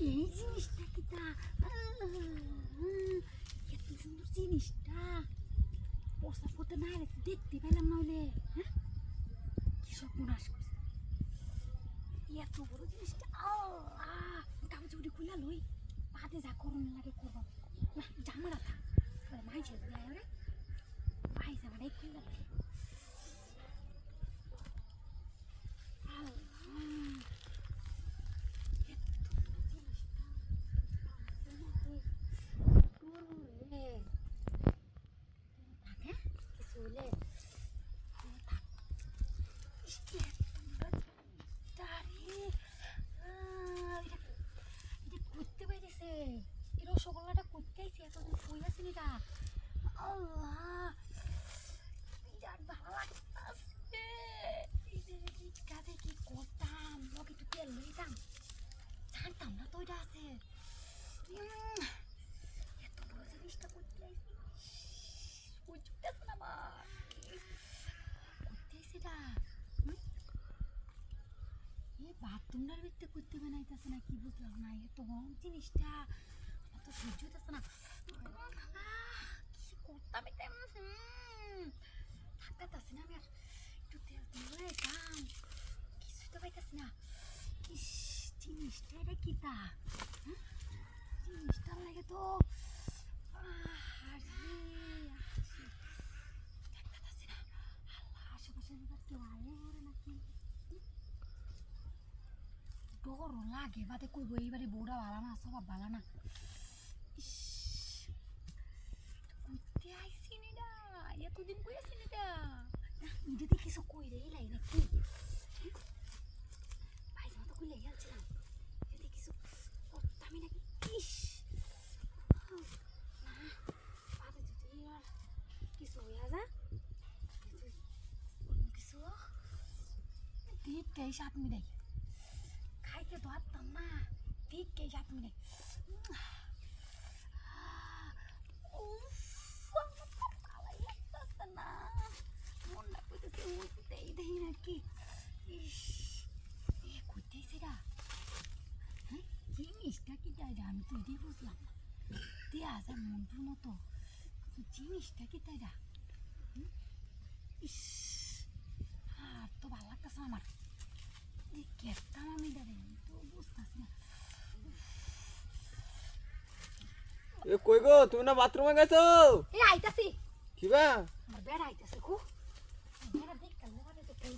এই জিনিসটা কিটা এত সুন্দর জিনিসটা পোষা পোতে না হলে দেখতে পেলাম নইলে হ্যাঁ কি সব নাশ করছে এত বড় জিনিসটা কাগজ উঠে খুলে লই পাতে যা করুন লাগে করবো না জামারা থাক মাই ছেলে রে মাই জামাটাই খুলে লাগে রসগোল্লাটা করতে আইছি এতদিন কই আসিনি তা আল্লাহ বিরাট ভালো লাগতেছে কাজে কি করতাম লোক একটু তেল লইতাম জানতাম না তো ওইটা আছে এত বড় জিনিসটা করতে আইছি বুঝতেছ না আমার করতে আইছি না এই বাথরুমটার ভিতরে করতে বানাইতেছে না কি বুঝলাম না এত বড় জিনিসটা তো সহ্য হইতেছে না কি করতাম এটা থাকতেছি না আমি আর একটু তেল দিয়ে দাম কিছুই তো পাইতেছি না ইস জিনিসটা এটা কি তা জিনিসটার লাগে তো থাকতেছি না আল্লাহ আশেপাশে কেউ আলে ওরে নাকি ডরও লাগে বাদে কইব এইবারে বউরা ভালো না সব ভালো না করতে আইসি না এতদিন কই আসি না যদি কিছু কই রে লাই নাকি ভাই জামা তো কইলে গেলছিলাম যদি কিছু করতামই নাকি ইস না বাদে যদি আর কিছু হইয়া যা কিছু ঠিক সাত মিটাই খাইতে তো পারতাম না ঠিক সাত মিটাই নাকি করতেছি না হ্যাঁ জিনিসটা কি তাই আমি তো এটাই বুঝলাম দেয়া যায় মন্টুর মতো জিনিসটা কি তাই ইস আর তো ভালো লাগতেছে আমার কেতাম আমি দাঁড়িয়ে আমি তো বুঝতেছি না কই গো তুমি না বাথরুমে গেছো এই আইতাছি কিবা আমার বেড়া আইতাছে খুব বেড়া দেখ কাল না তো কই